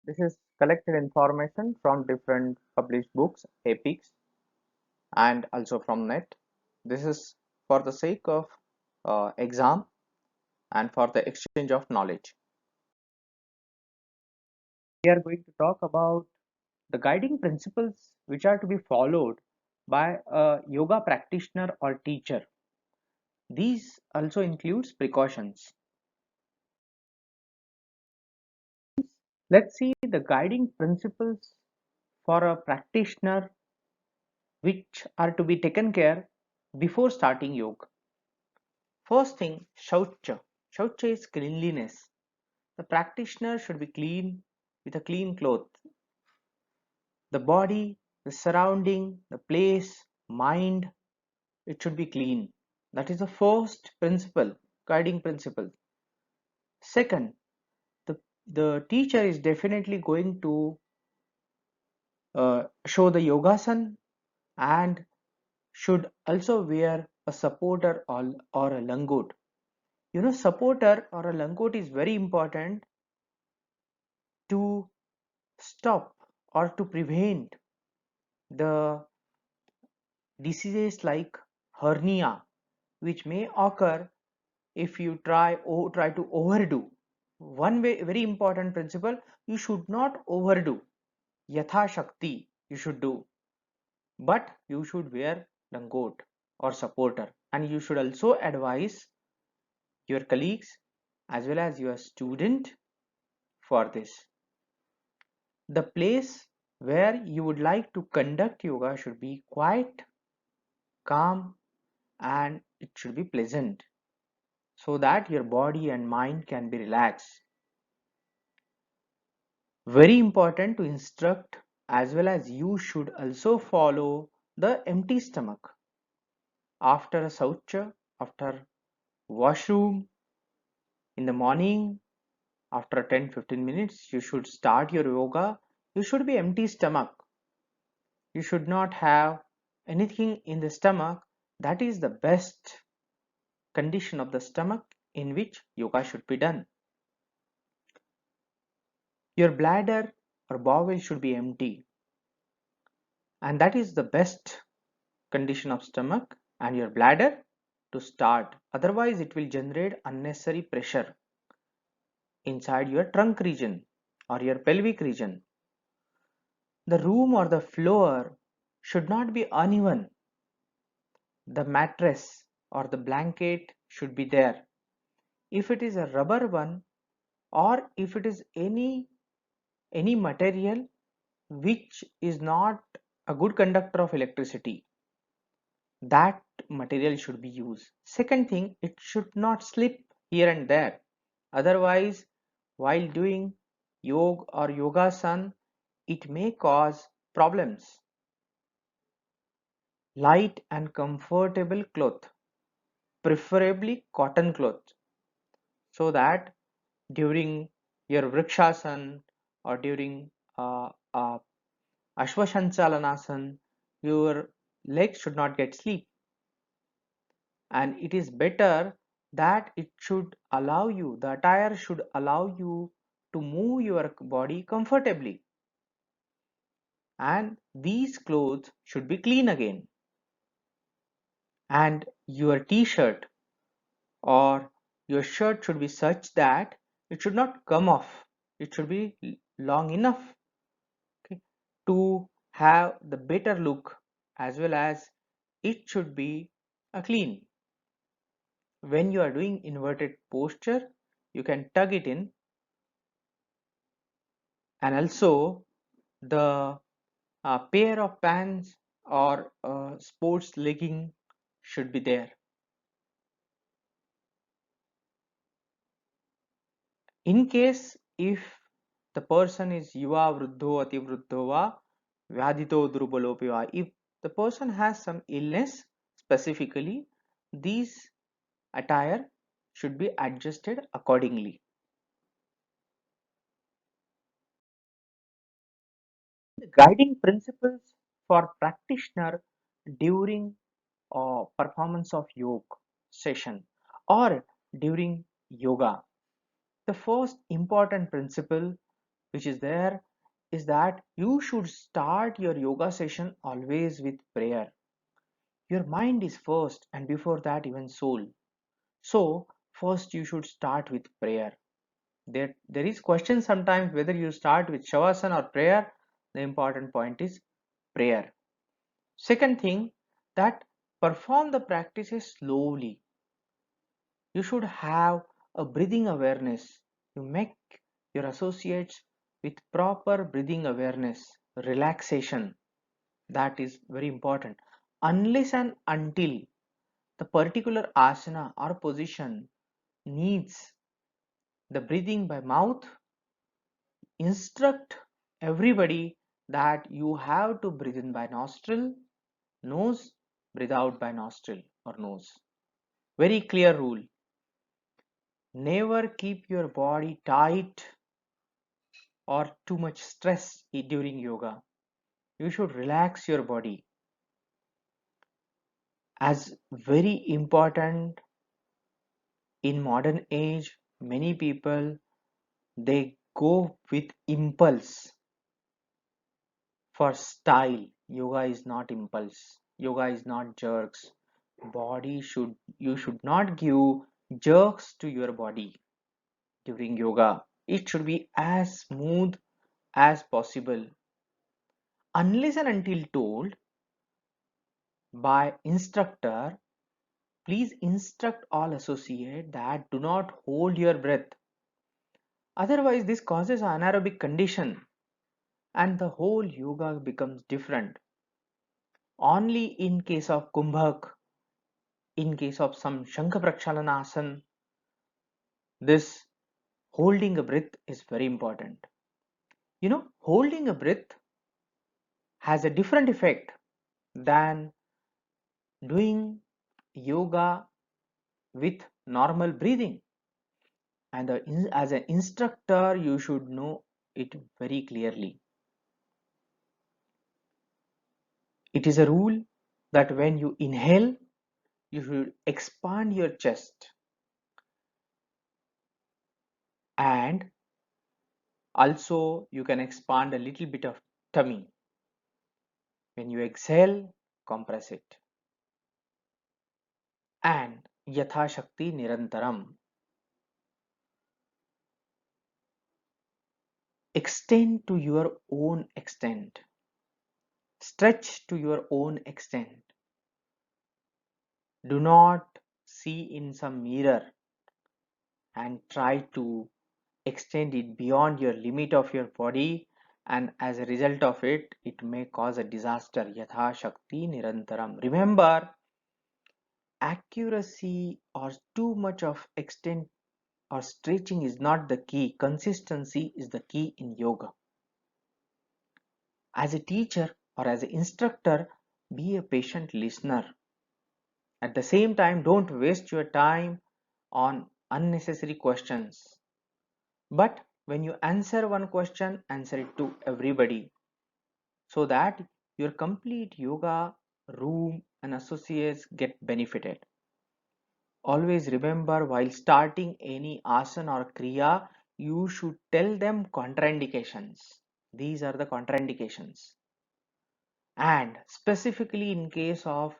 This is collected information from different published books, epics, and also from net. This is for the sake of exam and for the exchange of knowledge. We are going to talk about the guiding principles which are to be followed by a yoga practitioner or teacher. These also includes precautions. Let's see the guiding principles for a practitioner which are to be taken care before starting yoga. First thing, shaucha. Shaucha is cleanliness. The practitioner should be clean with a clean cloth. The body, the surrounding, the place, mind, it should be clean. That is the first principle, guiding principle. Second, the teacher is definitely going to show the yogasan and should also wear a supporter or a langot. You know, supporter or a langot is very important to stop or to prevent the diseases like hernia, which may occur if you try to overdo. One very important principle: you should not overdo. Yatha Shakti you should do, but you should wear langot or supporter, and you should also advise your colleagues as well as your student for this. The place where you would like to conduct yoga should be quiet, calm, and it should be pleasant so that your body and mind can be relaxed. Very important to instruct as well as you should also follow the empty stomach. After a saucha, after washroom, in the morning, after 10-15 minutes, you should start your yoga. You should be empty stomach. You should not have anything in the stomach. That is the best condition of the stomach in which yoga should be done. Your bladder or bowel should be empty, and that is the best condition of stomach and your bladder to start. Otherwise it will generate unnecessary pressure inside your trunk region or your pelvic region. The room or the floor should not be uneven. The mattress or the blanket should be there. If it is a rubber one, or if it is any material which is not a good conductor of electricity, that material should be used. Second thing, it should not slip here and there. Otherwise, while doing yoga or yogasan, it may cause problems. Light and comfortable cloth, preferably cotton cloth, so that during your vrikshasan or during ashwashansalanasan, your legs should not get sleep. And it is better that it should allow you, the attire should allow you to move your body comfortably, and these clothes should be clean again, and your t-shirt or your shirt should be such that it should not come off. It should be long enough, okay, to have the better look, as well as it should be clean. When you are doing inverted posture, you can tug it in, and also the pair of pants or sports legging should be there. In case if the person is yuva vruddho ati vruddho va vyadhito durbalopi va, if the person has some illness specifically, these attire should be adjusted accordingly. The guiding principles for practitioner during performance of yoga session or during yoga. The first important principle which is there is that you should start your yoga session always with prayer. Your mind is first, and before that, even soul. So, first you should start with prayer. There is question sometimes whether you start with shavasana or prayer. The important point is prayer. Second thing, that perform the practices slowly. You should have a breathing awareness. You make your associates with proper breathing awareness, relaxation. That is very important. Unless and until the particular asana or position needs the breathing by mouth, instruct everybody that you have to breathe in by nostril, nose, breathe out by nostril or nose. Very clear rule. Never keep your body tight or too much stress during yoga. You should relax your body. As very important in modern age, many people they go with impulse for style. Yoga is not impulse. Yoga is not jerks. Body should You should not give jerks to your body during yoga. It should be as smooth as possible. Unless and until told by instructor, please instruct all associate that do not hold your breath. Otherwise, this causes an anaerobic condition and the whole yoga becomes different. Only in case of Kumbhak, in case of some Shankha Prakshalana asana, this holding a breath is very important. Holding a breath has a different effect than doing yoga with normal breathing. And as an instructor, you should know it very clearly. It is a rule that when you inhale, you should expand your chest and also you can expand a little bit of tummy. When you exhale, compress it. And Yatha Shakti Nirantaram. Extend to your own extent. Stretch to your own extent. Do not see in some mirror and try to extend it beyond your limit of your body, and as a result of it, it may cause a disaster. Yatha Shakti Nirantaram. Remember, accuracy or too much of extent or stretching is not the key. Consistency is the key in yoga. As a teacher or as an instructor, be a patient listener. At the same time, don't waste your time on unnecessary questions. But when you answer one question, answer it to everybody so that your complete yoga room and associates get benefited. Always remember, while starting any asana or kriya, you should tell them contraindications. These are the contraindications. And specifically in case of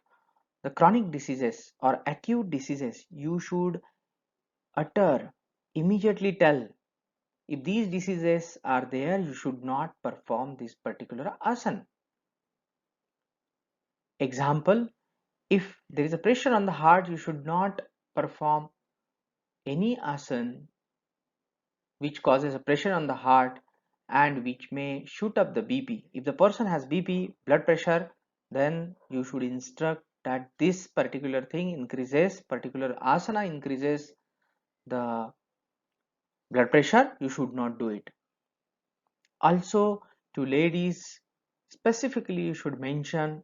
the chronic diseases or acute diseases, you should utter, immediately tell, if these diseases are there, you should not perform this particular asana. Example, if there is a pressure on the heart, you should not perform any asana which causes a pressure on the heart and which may shoot up the BP. If the person has BP, blood pressure, then you should instruct that this particular thing increases, particular asana increases the blood pressure, you should not do it. Also, to ladies, specifically you should mention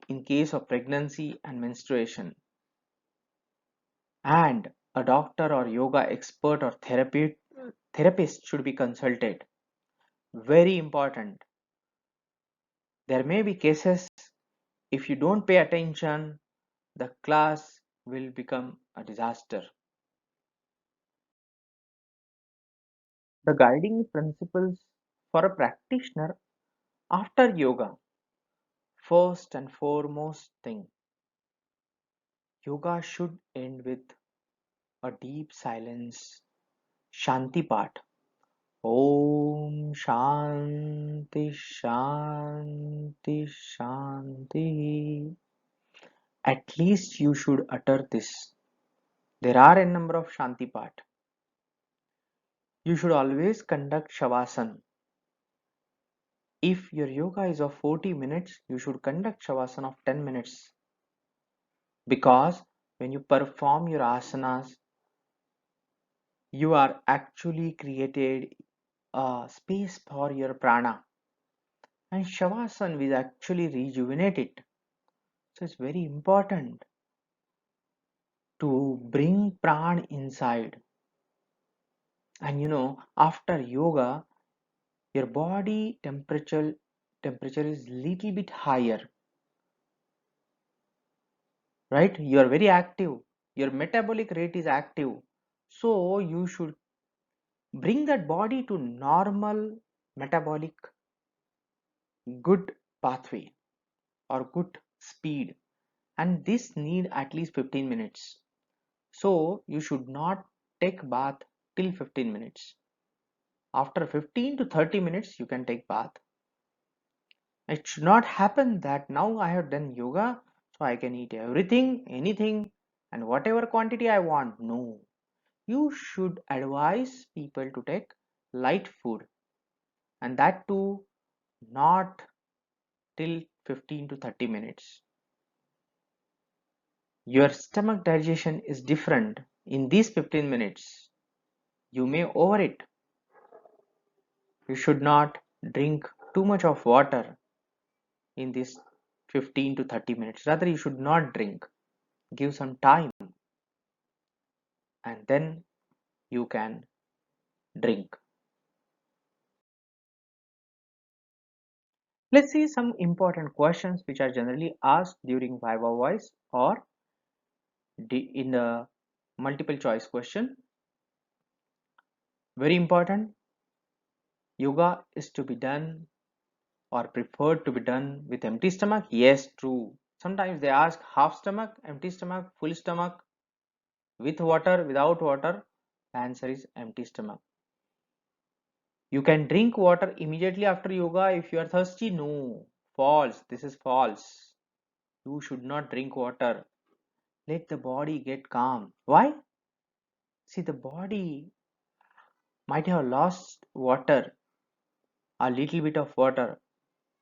in case of pregnancy and menstruation. And a doctor or yoga expert or therapist should be consulted. Very important. There may be cases, if you don't pay attention, the class will become a disaster. The guiding principles for a practitioner after yoga. First and foremost thing, yoga should end with a deep silence, Shanti part. Om Shanti Shanti Shanti. At least you should utter this. There are a number of Shanti part. You should always conduct Shavasana. If your yoga is of 40 minutes, you should conduct Shavasana of 10 minutes. Because when you perform your asanas, you are actually created a space for your prana. And Shavasana will actually rejuvenate it. So it's very important to bring prana inside. And after yoga, your body temperature is little bit higher, right? You are very active. Your metabolic rate is active. So you should bring that body to normal metabolic good pathway or good speed, and this need at least 15 minutes. So you should not take bath till 15 minutes. After 15 to 30 minutes you can take bath. It should not happen that now I have done yoga so I can eat everything, anything, and whatever quantity I want. No, you should advise people to take light food, and that too not till 15 to 30 minutes. Your stomach digestion is different in these 15 minutes. You may overeat. You should not drink too much of water in this 15 to 30 minutes. Rather, you should not drink. Give some time and then you can drink. Let's see some important questions which are generally asked during Viva Voice or in the multiple choice question. Very important. Yoga is to be done or preferred to be done with empty stomach? Yes, true. Sometimes they ask half stomach, empty stomach, full stomach, with water, without water. The answer is empty stomach. You can drink water immediately after yoga if you are thirsty. No, false. This is false. You should not drink water. Let the body get calm. Why? See, the body might have lost water, a little bit of water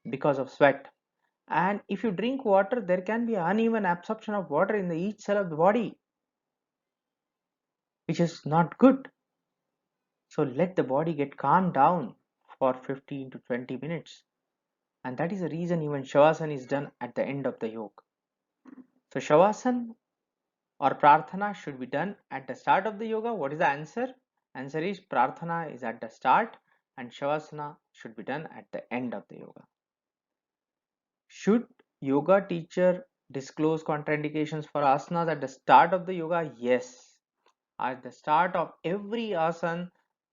because of sweat. And if you drink water, there can be uneven absorption of water in each cell of the body, which is not good. So let the body get calmed down for 15 to 20 minutes. And that is the reason even Shavasana is done at the end of the yoga. So Shavasana or Prarthana should be done at the start of the yoga. What is the answer? Answer is Prarthana is at the start and Shavasana should be done at the end of the yoga. Should yoga teacher disclose contraindications for asanas at the start of the yoga? Yes. At the start of every asana,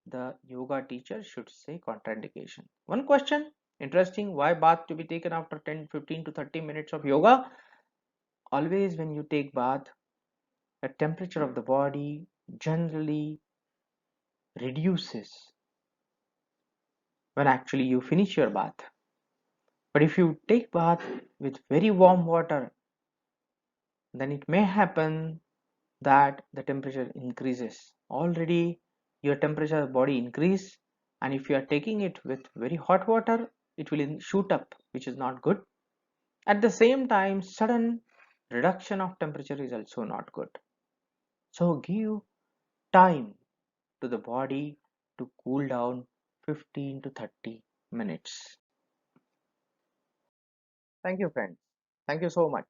the yoga teacher should say contraindication. One question, interesting, why bath to be taken after 10, 15 to 30 minutes of yoga? Always when you take bath, the temperature of the body generally reduces when actually you finish your bath. But if you take bath with very warm water, then it may happen that the temperature increases. Already your temperature of body increase, and if you are taking it with very hot water, it will shoot up, which is not good. At the same time, sudden reduction of temperature is also not good. So give time to the body to cool down 15 to 30 minutes. Thank you, friends. Thank you so much.